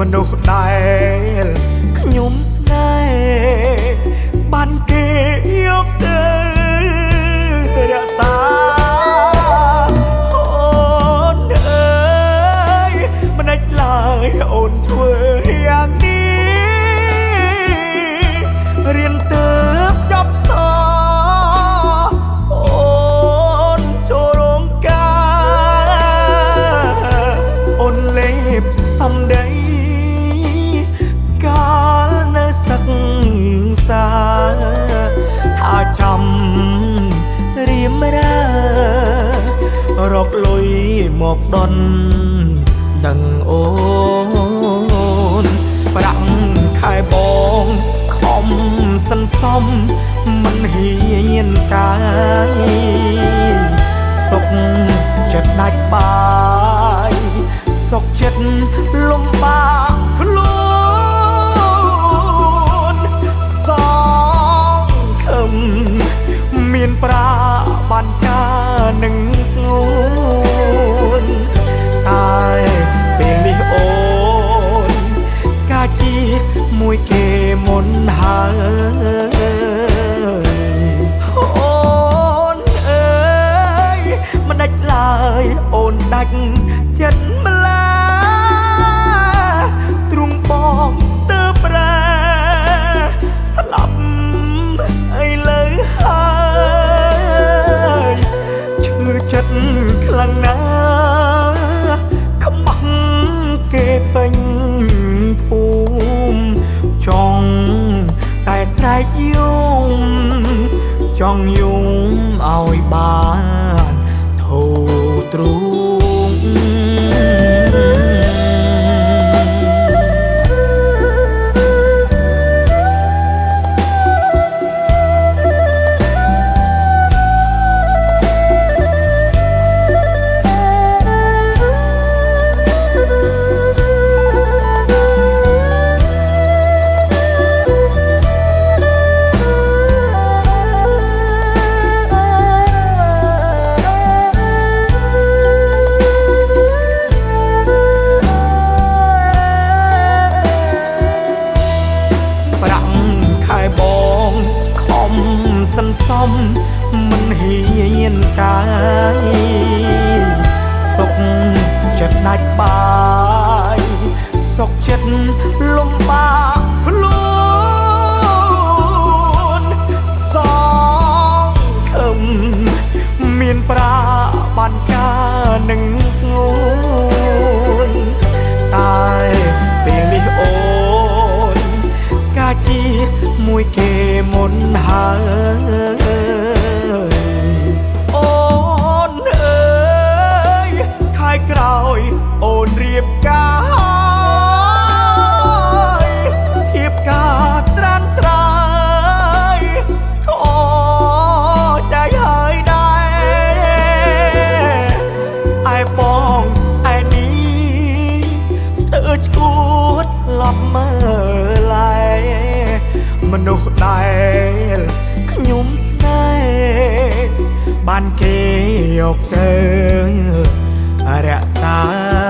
មនុស្សដែលខ្ញុំស្នេហ៍បានគេយកទៅរក្សាអូនអើយមិនដេចឡើយអូនធ្វើយ៉ាងនេះរៀនទៅចប់សអូនចូលរងការអូនលេបសំដីកាលនៅសឹកសាថាចាំរៀមរារកលុយមកដន់ដឹងអូនប្រាក់ខែបងខំសន្សំមិនហ៊ានចាយសុខចិត្តដាច់បាយសុខចិត្តលំបាកខ្លួនសងខឹមមានប្រាបានការនឹងស្ងួនតែពេលនេះអូនកាជាមួយគេមុនហើយអូនអើយមិនដាច់ឡើយអូនដាច់ចិត្តម្ល៉េះទ្រង់បងស្ទើរប្រាស្លាប់អីលើហើយឈឺចិត្តខ្លាំងណាស់ខ្មាស់គេពេញភូមិចង់តែស្រែកយំចង់យំឲ្យបានធូរទ្រូងសន្សំមិនហ៊ានចាយសុខចិត្តដាច់បាយសុខចិត្តលំបាកខ្លួនសងខឹមមានប្រាបានការនឹងស្ងួនតែពេលនេះអូនកាជាមួយគេមុនហើយអូនអើយខែក្រោយអូនរៀបការធៀបការត្រានត្រាយខใจហើយដែរឯបងឯនេះស្ទើរឈួតឡប់មើលឡាយមនុស្សដែលខ្ញុំស្នេហ៍បានគេយកទៅរក្សា